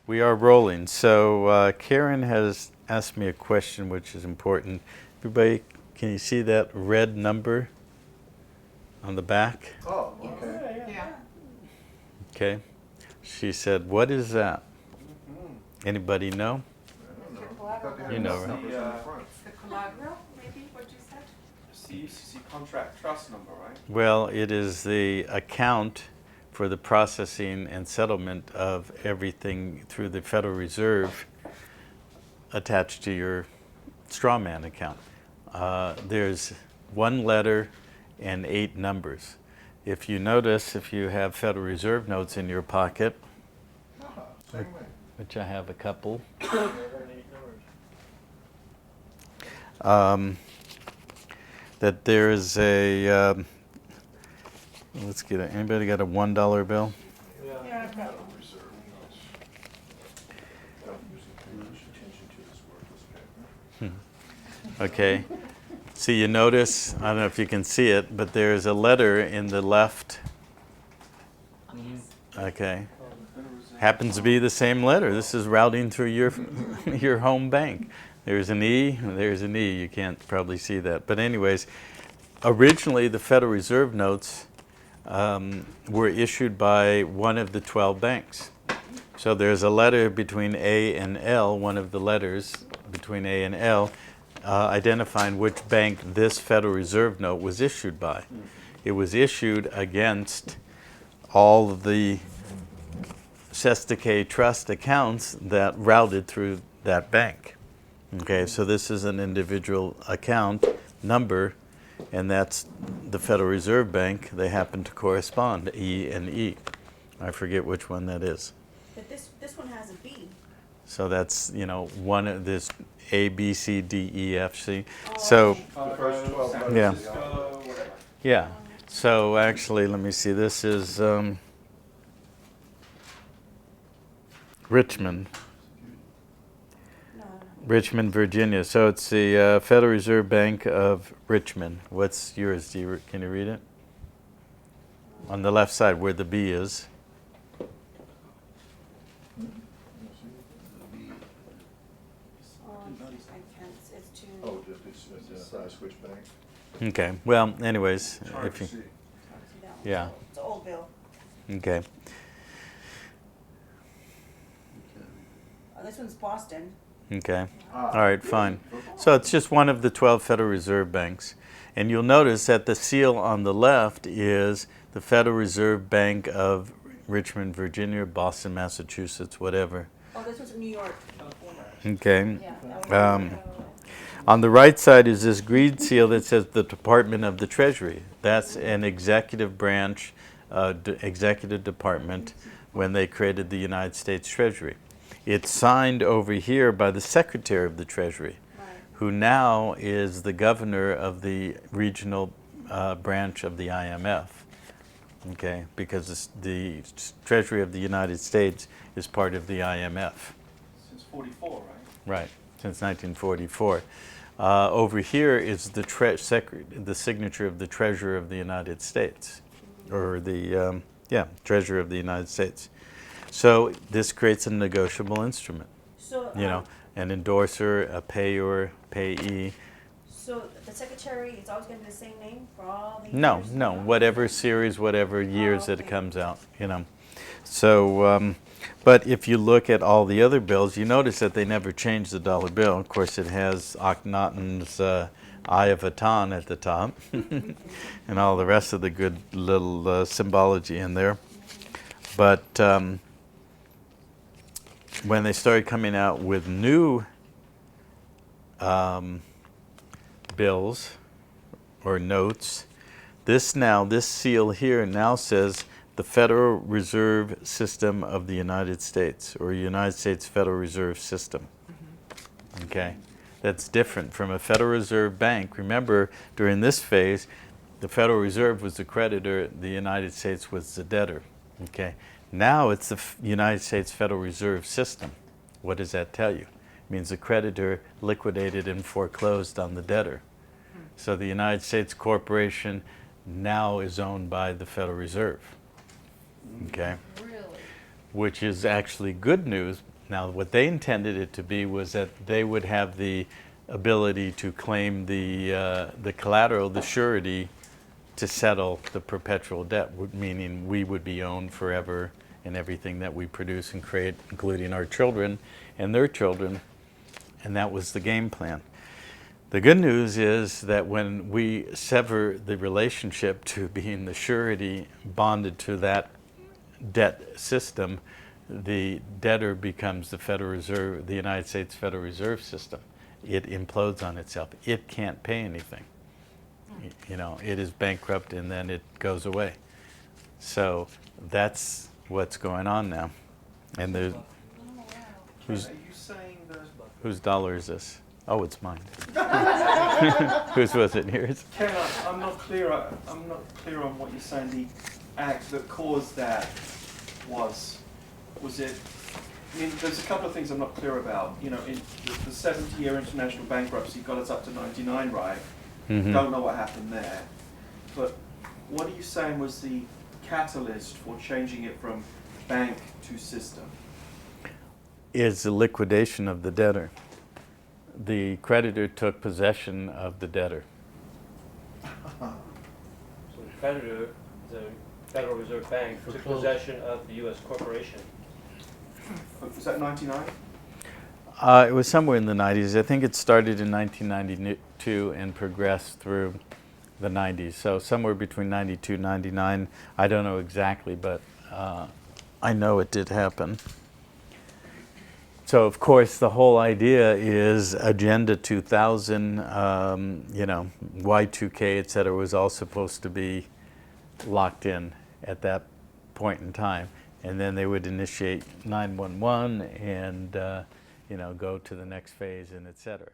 We are rolling. So Karen has asked me a question which is important. Everybody, can you see that red number on the back? Oh, okay. Yeah. Okay. She said, what is that? Mm-hmm. Anybody know? I don't know. I thought they had You know, enough right? numbers on the front. It's the collateral, maybe, what you said? CCC contract trust number, right? Well, it is the account for the processing and settlement of everything through the Federal Reserve attached to your straw man account. There's one letter and 8 numbers. If you notice, if you have Federal Reserve notes in your pocket, Same way. which I have a couple, that there is a, let's get it, anybody got a $1 bill? Yeah, I've got one. Reserve notes. Don't usually pay much attention to this worthless paper. Okay. See, you notice, I don't know if you can see it, but there's a letter in the left. Okay. Happens to be the same letter. This is routing through your your home bank. There's an E, there's an E. You can't probably see that. But anyways, originally the Federal Reserve notes were issued by one of the 12 banks. So there's a letter between A and L, one of the letters between A and L, identifying which bank this Federal Reserve note was issued by. It was issued against all of the Sestake Trust accounts that routed through that bank. Okay, so this is an individual account number, and that's the Federal Reserve Bank. They happen to correspond, E and E. I forget which one that is. But this one has a B. So that's, one of this A, B, C, D, E, F, C. So, The first 12 San letters. Yeah. Francisco, whatever. yeah. So actually, let me see. This is Richmond, No. Richmond, Virginia. So it's the Federal Reserve Bank of Richmond. What's yours? Can you read it? On the left side, where the B is. I can't. It's too. Oh, it's I switch bank. Okay. Well, anyways, It's hard if to you, see. It's hard to see that one. yeah. It's an old bill. Okay. This one's Boston. Okay. Ah, All right, fine. So it's just one of the 12 Federal Reserve banks. And you'll notice that the seal on the left is the Federal Reserve Bank of Richmond, Virginia, Boston, Massachusetts, whatever. Oh, this one's in New York. Okay. Yeah. That one. On the right side is this green seal that says the Department of the Treasury. That's an executive branch, executive department when they created the United States Treasury. It's signed over here by the Secretary of the Treasury, Right. who now is the governor of the regional branch of the IMF. Okay, because the Treasury of the United States is part of the IMF. Since 44, right? Right, since 1944. Over here is the signature of the Treasurer of the United States, or the Treasurer of the United States. So this creates a negotiable instrument. So. An endorser, a payer, payee. So the secretary, it's always going to be the same name for all the No, years? no, whatever series, whatever years that it okay. comes out, So, but if you look at all the other bills, you notice that they never changed the dollar bill. Of course, it has Akhenaten's Eye of Atan at the top, and all the rest of the good little symbology in there. But when they started coming out with new bills or notes, this seal here now says the Federal Reserve System of the United States, or United States Federal Reserve System. Okay, that's different from a Federal Reserve Bank. Remember, during this phase, the Federal Reserve was the creditor, the United States was the debtor. Okay, now it's the United States Federal Reserve System. What does that tell you? It means the creditor liquidated and foreclosed on the debtor. So the United States Corporation now is owned by the Federal Reserve. Okay, Really? which is actually good news Now, what they intended it to be was that they would have the ability to claim the collateral, the surety, to settle the perpetual debt, meaning we would be owned forever in everything that we produce and create, including our children and their children, and that was the game plan. The good news is that when we sever the relationship to being the surety bonded to that debt system, the debtor becomes the Federal Reserve, the United States Federal Reserve System. It implodes on itself. It can't pay anything. You know, it is bankrupt and then it goes away. So that's what's going on now. And there's, whose, Are you saying that? whose dollar is this? Oh, it's mine. Whose was it? Yours? Ken, I'm not clear. I'm not clear on what you're saying. The act that caused that was it? I mean, there's a couple of things I'm not clear about. You know, in the 70-year international bankruptcy got us up to 99, right? Mm-hmm. Don't know what happened there. But what are you saying was the catalyst for changing it from bank to system? Is the liquidation of the debtor. The creditor took possession of the debtor. So the creditor, the Federal Reserve Bank, took possession of the U.S. corporation. Was that 99? It was somewhere in the 90s. I think it started in 1992 and progressed through the 90s. So somewhere between 92 and 99. I don't know exactly, but I know it did happen. So, of course, the whole idea is Agenda 2000, you know, Y2K, et cetera, was all supposed to be locked in at that point in time. And then they would initiate 911 and, you know, go to the next phase and et cetera.